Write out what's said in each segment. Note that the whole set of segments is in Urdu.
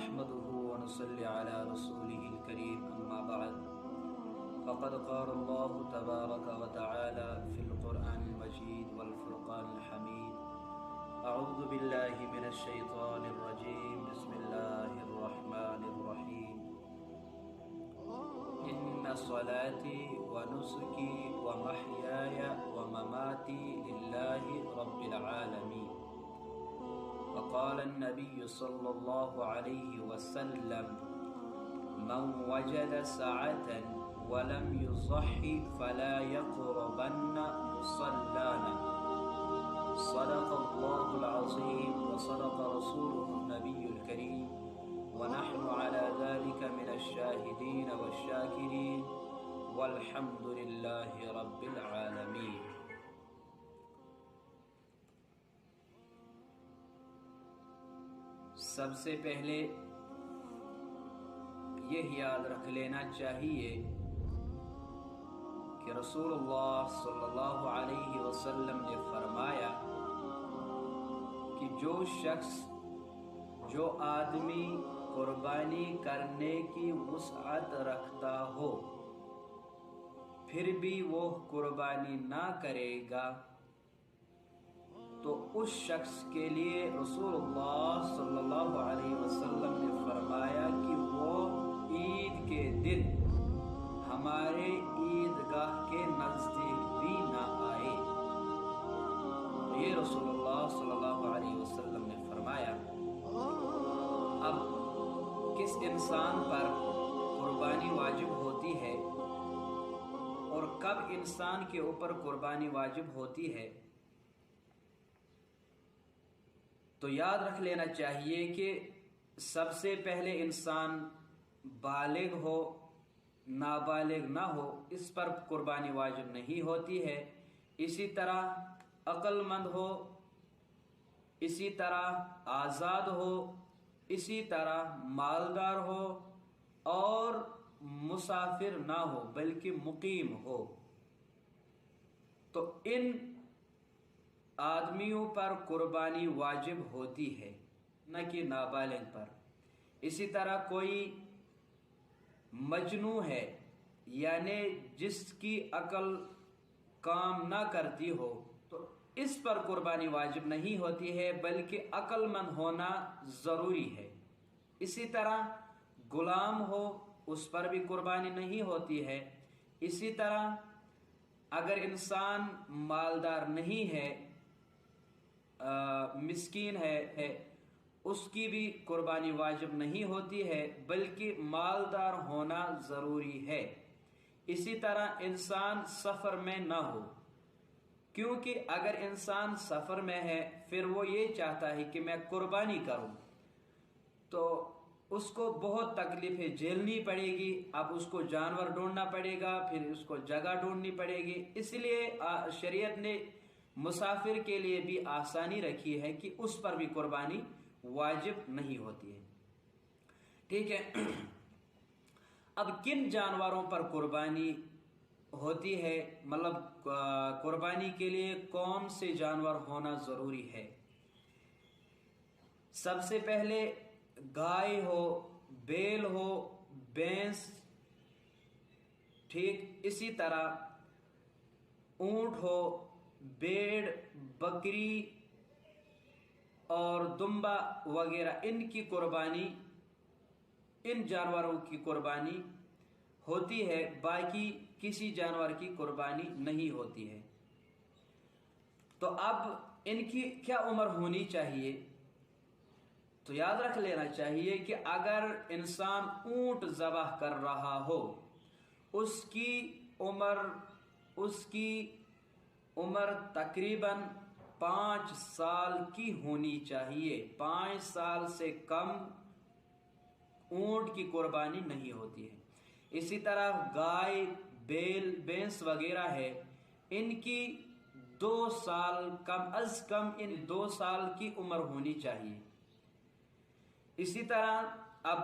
نحمده ونصلي على رسوله الكريم أما بعد فقد قال الله تبارك وتعالى في القرآن المجيد والفرقان الحميد أعوذ بالله من الشيطان الرجيم بسم الله الرحمن الرحيم إن صلاتي ونسكي ومحياي ومماتي لله رب العالمين وقال النبي صلى الله عليه وسلم من وجد سعة ولم يضحي فلا يقربن مصلانا صدق الله العظيم وصدق رسوله النبي الكريم ونحن على ذلك من الشاهدين والشاكرين والحمد لله رب العالمين. سب سے پہلے یہ یاد رکھ لینا چاہیے کہ رسول اللہ صلی اللہ علیہ وسلم نے فرمایا کہ جو آدمی قربانی کرنے کی وسعت رکھتا ہو پھر بھی وہ قربانی نہ کرے گا تو اس شخص کے لیے رسول اللہ صلی اللہ علیہ وسلم نے فرمایا کہ وہ عید کے دن ہمارے عیدگاہ کے نزدیک بھی نہ آئے. تو یہ رسول اللہ صلی اللہ علیہ وسلم نے فرمایا. اب کس انسان پر قربانی واجب ہوتی ہے اور کب انسان کے اوپر قربانی واجب ہوتی ہے؟ تو یاد رکھ لینا چاہیے کہ سب سے پہلے انسان بالغ ہو نابالغ نہ ہو اس پر قربانی واجب نہیں ہوتی ہے. اسی طرح عقل مند ہو، اسی طرح آزاد ہو، اسی طرح مالدار ہو اور مسافر نہ ہو بلکہ مقیم ہو. تو ان آدمیوں پر قربانی واجب ہوتی ہے نہ کہ نابالغ پر. اسی طرح کوئی مجنون ہے یعنی جس کی عقل کام نہ کرتی ہو تو اس پر قربانی واجب نہیں ہوتی ہے بلکہ عقل مند ہونا ضروری ہے. اسی طرح غلام ہو اس پر بھی قربانی نہیں ہوتی ہے. اسی طرح اگر انسان مالدار نہیں ہے، مسکین ہے، اس کی بھی قربانی واجب نہیں ہوتی ہے بلکہ مالدار ہونا ضروری ہے. اسی طرح انسان سفر میں نہ ہو، کیونکہ اگر انسان سفر میں ہے پھر وہ یہ چاہتا ہے کہ میں قربانی کروں تو اس کو بہت تکلیفیں جھیلنی پڑے گی. اب اس کو جانور ڈھونڈنا پڑے گا، پھر اس کو جگہ ڈھونڈنی پڑے گی. اس لیے شریعت نے مسافر کے لیے بھی آسانی رکھی ہے کہ اس پر بھی قربانی واجب نہیں ہوتی ہے. ٹھیک ہے. اب کن جانوروں پر قربانی ہوتی ہے، مطلب قربانی کے لیے کون سے جانور ہونا ضروری ہے؟ سب سے پہلے گائے ہو، بیل ہو، بھینس، ٹھیک. اسی طرح اونٹ ہو، بھیڑ، بکری اور دمبا وغیرہ، ان کی قربانی، ان جانوروں کی قربانی ہوتی ہے. باقی کسی جانور کی قربانی نہیں ہوتی ہے. تو اب ان کی کیا عمر ہونی چاہیے؟ تو یاد رکھ لینا چاہیے کہ اگر انسان اونٹ ذبح کر رہا ہو اس کی عمر تقریباً 5 سال کی ہونی چاہیے. 5 سال سے کم اونٹ کی قربانی نہیں ہوتی ہے. اسی طرح گائے، بیل، بھینس وغیرہ ہے، ان کی 2 سال کم از کم 2 سال کی عمر ہونی چاہیے. اسی طرح اب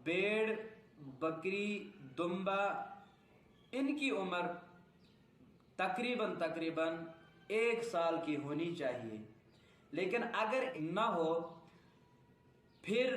بھیڑ، بکری، دمبا، ان کی عمر تقریباً 1 سال کی ہونی چاہیے. لیکن اگر نہ ہو پھر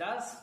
10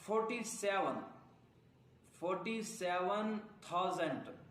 47,000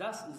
10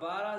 12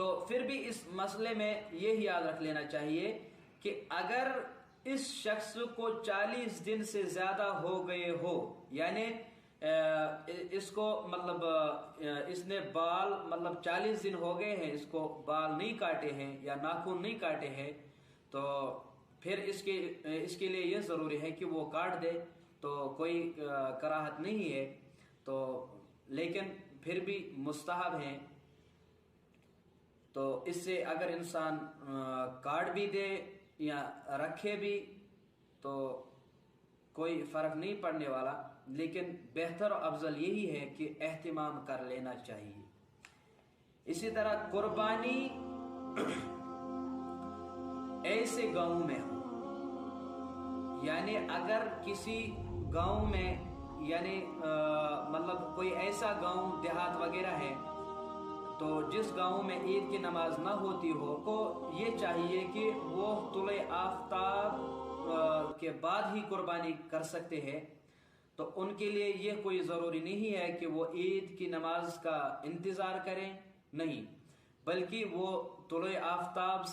تو پھر بھی اس مسئلے میں یہ یاد رکھ لینا چاہیے کہ اگر اس شخص کو 40 دن سے زیادہ ہو گئے ہو، یعنی اس کو مطلب اس نے بال مطلب 40 دن ہو گئے ہیں، اس کو بال نہیں کاٹے ہیں یا ناخن نہیں کاٹے ہیں، تو پھر اس کے لیے یہ ضروری ہے کہ وہ کاٹ دے، تو کوئی کراہت نہیں ہے، تو لیکن پھر بھی مستحب ہیں۔ تو اس سے اگر انسان کاٹ بھی دے یا رکھے بھی تو کوئی فرق نہیں پڑنے والا، لیکن بہتر و افضل یہی ہے کہ اہتمام کر لینا چاہیے۔ اسی طرح قربانی ایسے گاؤں میں ہو، یعنی اگر کسی گاؤں میں یعنی مطلب کوئی ایسا گاؤں دیہات وغیرہ ہے تو جس گاؤں میں عید کی نماز نہ ہوتی ہو، کو یہ چاہیے کہ وہ طلوع آفتاب کے بعد ہی قربانی کر سکتے ہیں، تو ان کے لیے یہ کوئی ضروری نہیں ہے کہ وہ عید کی نماز کا انتظار کریں، نہیں، بلکہ وہ طلوع آفتاب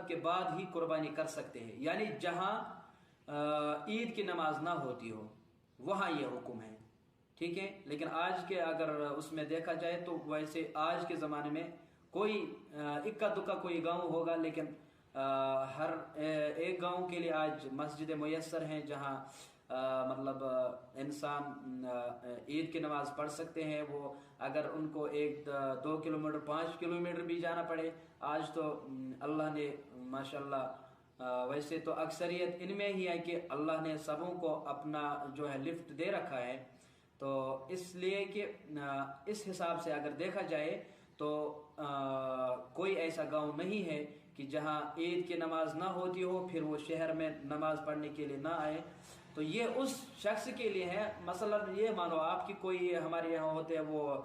کے بعد ہی قربانی کر سکتے ہیں، یعنی جہاں عید کی نماز نہ ہوتی ہو وہاں یہ حکم ہے، ٹھیک ہے۔ لیکن آج کے اگر اس میں دیکھا جائے تو ویسے آج کے زمانے میں کوئی اکا دکا کوئی گاؤں ہوگا، لیکن ہر ایک گاؤں کے لیے آج مسجد میسر ہیں جہاں مطلب انسان عید کی نماز پڑھ سکتے ہیں۔ وہ اگر ان کو 1-2 کلومیٹر 5 کلومیٹر بھی جانا پڑے، آج تو اللہ نے ماشاءاللہ ویسے تو اکثریت ان میں ہی ہے کہ اللہ نے سبوں کو اپنا جو ہے لفٹ دے رکھا ہے، تو اس لیے کہ اس حساب سے اگر دیکھا جائے تو کوئی ایسا گاؤں نہیں ہے کہ جہاں عید کی نماز نہ ہوتی ہو پھر وہ شہر میں نماز پڑھنے کے لیے نہ آئے، تو یہ اس شخص کے لیے ہے۔ مثلا یہ مانو آپ کی کوئی ہمارے یہاں ہوتے ہیں وہ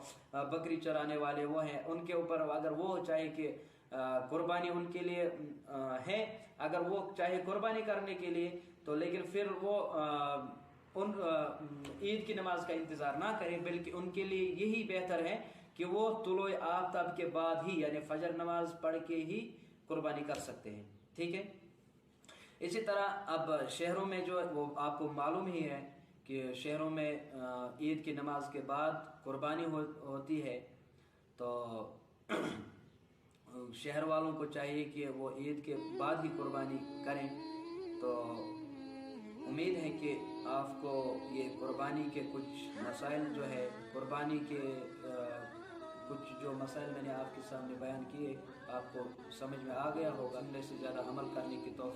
بکری چرانے والے، وہ ہیں، ان کے اوپر اگر وہ چاہے کہ قربانی ان کے لیے ہے، اگر وہ چاہے قربانی کرنے کے لیے تو لیکن پھر وہ ان عید کی نماز کا انتظار نہ کریں، بلکہ ان کے لیے یہی بہتر ہے کہ وہ طلوع آفتاب کے بعد ہی یعنی فجر نماز پڑھ کے ہی قربانی کر سکتے ہیں، ٹھیک ہے۔ اسی طرح اب شہروں میں جو وہ آپ کو معلوم ہی ہے کہ شہروں میں عید کی نماز کے بعد قربانی ہوتی ہے، تو شہر والوں کو چاہیے کہ وہ عید کے بعد ہی قربانی کریں۔ تو امید ہے کہ آپ کو یہ قربانی کے کچھ مسائل جو ہے، قربانی کے کچھ جو مسائل میں نے آپ کے سامنے بیان کیے آپ کو سمجھ میں آ گیا ہوگا، ان میں سے زیادہ عمل کرنے کی توفیق